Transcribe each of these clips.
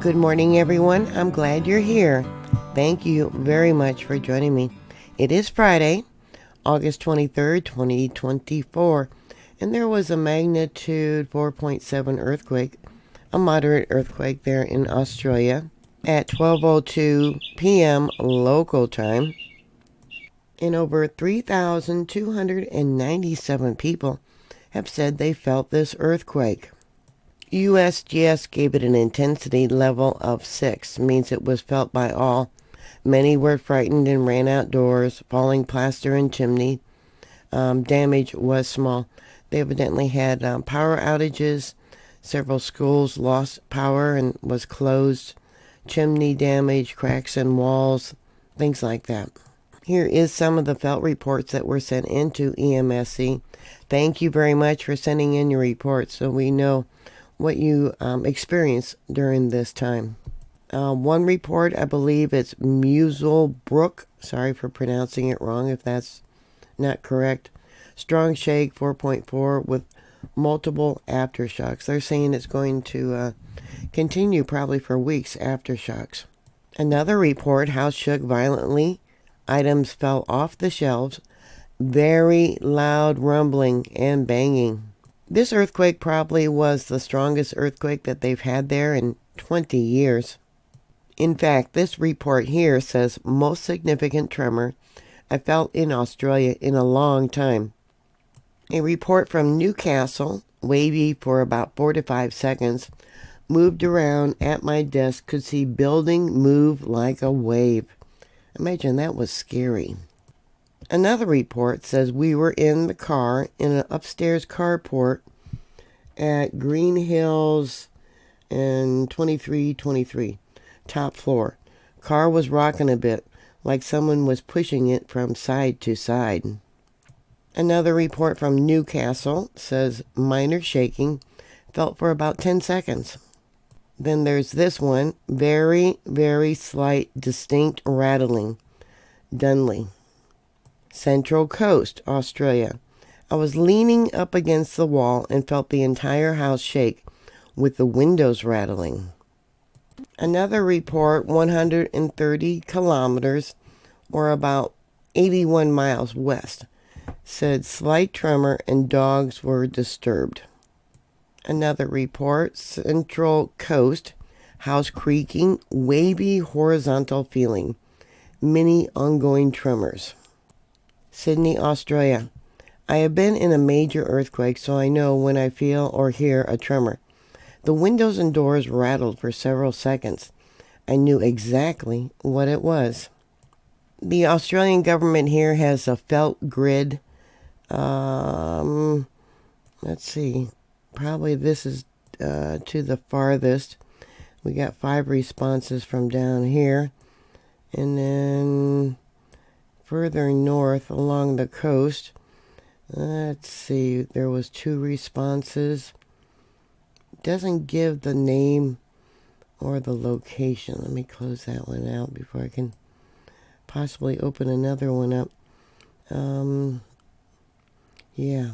Good morning, everyone. I'm glad you're here. Thank you very much for joining me. It is Friday, August 23rd, 2024, and there was a magnitude 4.7 earthquake, a moderate earthquake there in Australia at 12:02 p.m. local time, and over 3,297 people have said they felt this earthquake. USGS gave it an intensity level of 6, means it was felt by all. Many were frightened and ran outdoors, falling plaster and chimney. Damage was small. They evidently had power outages. Several schools lost power and was closed. Chimney damage, cracks in walls, things like that. Here is some of the felt reports that were sent into EMSC. Thank you very much for sending in your reports so we know what you experienced during this time. One report, I believe it's Musselbrook. Sorry for pronouncing it wrong if that's not correct. Strong shake, 4.4 with multiple aftershocks. They're saying it's going to continue probably for weeks, aftershocks. Another report, house shook violently. Items fell off the shelves. Very loud rumbling and banging. This earthquake probably was the strongest earthquake that they've had there in 20 years. In fact, this report here says most significant tremor I felt in Australia in a long time. A report from Newcastle, wavy for about 4 to 5 seconds, moved around at my desk, could see building move like a wave. Imagine that was scary. Another report says we were in the car in an upstairs carport at Green Hills and 2323, top floor. Car was rocking a bit, like someone was pushing it from side to side. Another report from Newcastle says minor shaking, felt for about 10 seconds. Then there's this one, very, very slight, distinct rattling, Dunley. Central Coast, Australia. I was leaning up against the wall and felt the entire house shake with the windows rattling. Another report, 130 kilometers or about 81 miles west, said slight tremor and dogs were disturbed. Another report, Central Coast, house creaking, wavy horizontal feeling, many ongoing tremors. Sydney, Australia. I have been in a major earthquake, so I know when I feel or hear a tremor. The windows and doors rattled for several seconds. I knew exactly what it was. The Australian government here has a felt grid. Let's see. Probably this is to the farthest. We got 5 responses from down here. And then further north along the coast, let's see, there was 2 responses. Doesn't give the name or the location. Let me close that one out before I can possibly open another one up. Yeah.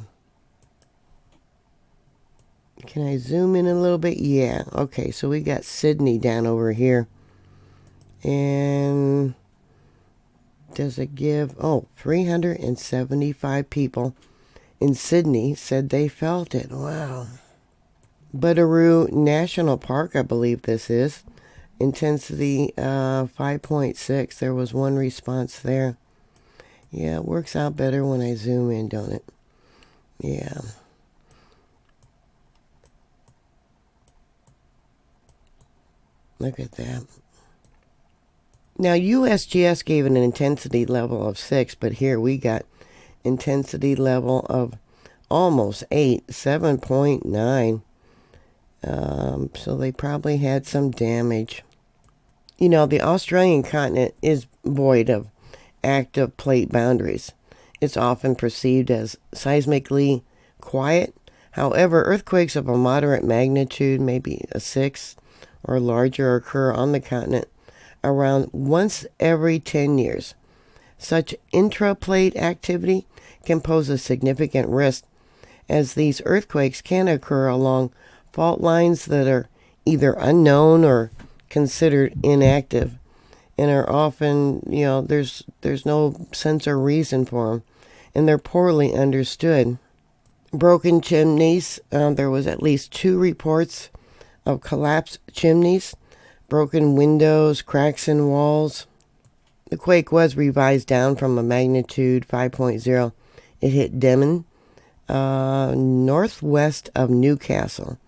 Can I zoom in a little bit? Yeah. Okay, so we got Sydney down over here. And does it give? 375 people in Sydney said they felt it. Wow. Butteroo National Park, I believe this is. Intensity 5.6. There was 1 response there. Yeah, it works out better when I zoom in, don't it? Yeah. Look at that. Now, USGS gave it an intensity level of 6, but here we got intensity level of almost 8, 7.9. So they probably had some damage. You know, the Australian continent is void of active plate boundaries. It's often perceived as seismically quiet. However, earthquakes of a moderate magnitude, maybe a 6 or larger, occur on the continent around once every 10 years. Such intraplate activity can pose a significant risk, as these earthquakes can occur along fault lines that are either unknown or considered inactive and are often, there's no sense or reason for them, and they're poorly understood. Broken chimneys. There was at least 2 reports of collapsed chimneys, broken windows, cracks in walls. The quake was revised down from a magnitude 5.0. It hit Denman, northwest of Newcastle,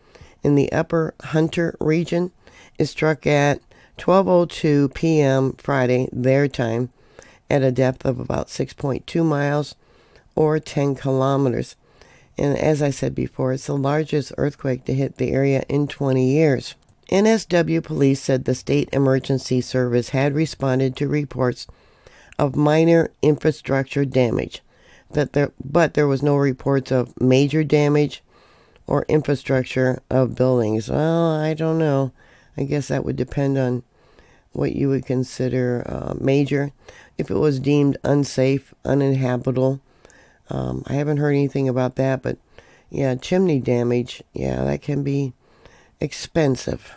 in the upper Hunter region. It struck at 12:02 p.m. Friday, their time, at a depth of about 6.2 miles or 10 kilometers. And as I said before, it's the largest earthquake to hit the area in 20 years. NSW police said the state emergency service had responded to reports of minor infrastructure damage, but there was no reports of major damage or infrastructure of buildings. Well, I don't know. I guess that would depend on what you would consider major. If it was deemed unsafe, uninhabitable, I haven't heard anything about that, but yeah, chimney damage, yeah, that can be expensive.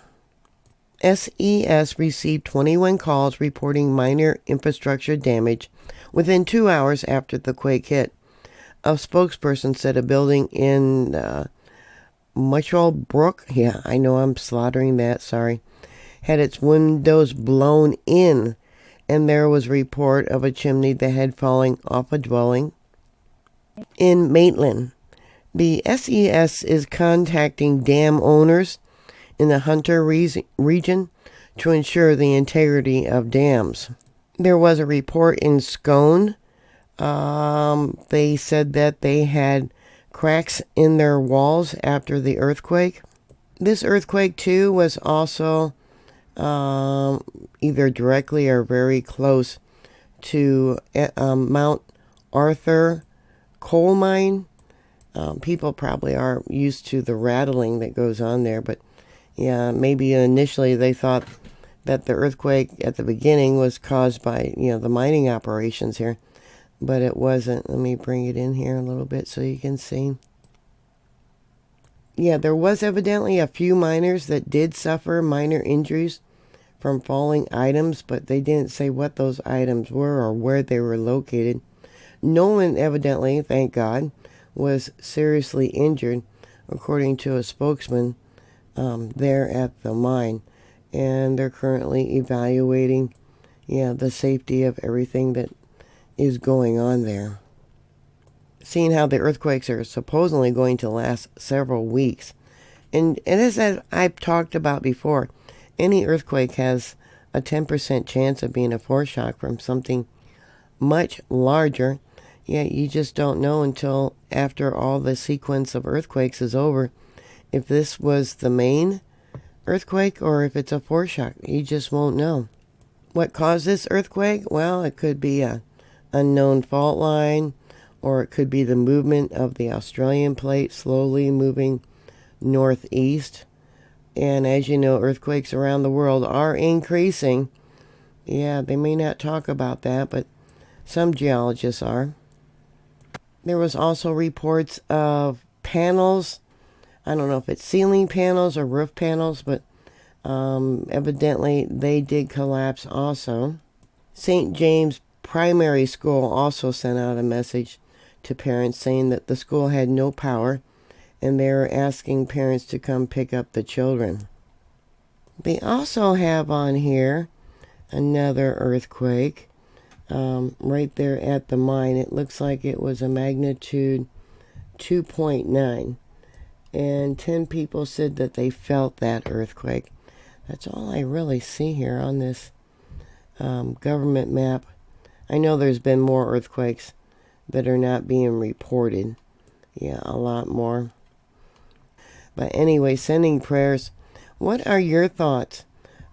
SES received 21 calls reporting minor infrastructure damage within 2 hours after the quake hit. A spokesperson said a building in Mutual Brook, yeah, I know I'm slaughtering that, sorry, had its windows blown in, and there was report of a chimney that had fallen off a dwelling. In Maitland, the SES is contacting dam owners in the Hunter region to ensure the integrity of dams. There was a report in Scone. They said that they had cracks in their walls after the earthquake. This earthquake, too, was also either directly or very close to Mount Arthur coal mine. People probably are used to the rattling that goes on there, but yeah, maybe initially they thought that the earthquake at the beginning was caused by, the mining operations here, but it wasn't. Let me bring it in here a little bit so you can see. Yeah, there was evidently a few miners that did suffer minor injuries from falling items, but they didn't say what those items were or where they were located. No one evidently, thank God, was seriously injured, according to a spokesman there at the mine. And they're currently evaluating, the safety of everything that is going on there. Seeing how the earthquakes are supposedly going to last several weeks. And as I've talked about before, any earthquake has a 10% chance of being a foreshock from something much larger. Yeah, you just don't know until after all the sequence of earthquakes is over if this was the main earthquake or if it's a foreshock. You just won't know. What caused this earthquake? Well, it could be a unknown fault line, or it could be the movement of the Australian plate slowly moving northeast. And as you know, earthquakes around the world are increasing. Yeah, they may not talk about that, but some geologists are. There was also reports of panels. I don't know if it's ceiling panels or roof panels, but evidently they did collapse also. St. James Primary School also sent out a message to parents saying that the school had no power and they were asking parents to come pick up the children. They also have on here another earthquake right there at the mine. It looks like it was a magnitude 2.9. And 10 people said that they felt that earthquake. That's all I really see here on this government map. I know there's been more earthquakes that are not being reported. Yeah, a lot more. But anyway, sending prayers. What are your thoughts?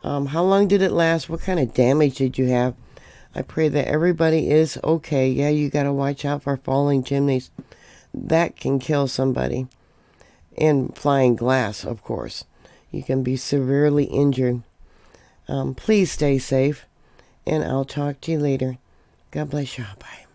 How long did it last? What kind of damage did you have? I pray that everybody is okay. Yeah, you got to watch out for falling chimneys. That can kill somebody. And flying glass, of course. You can be severely injured. Please stay safe. And I'll talk to you later. God bless you. Bye.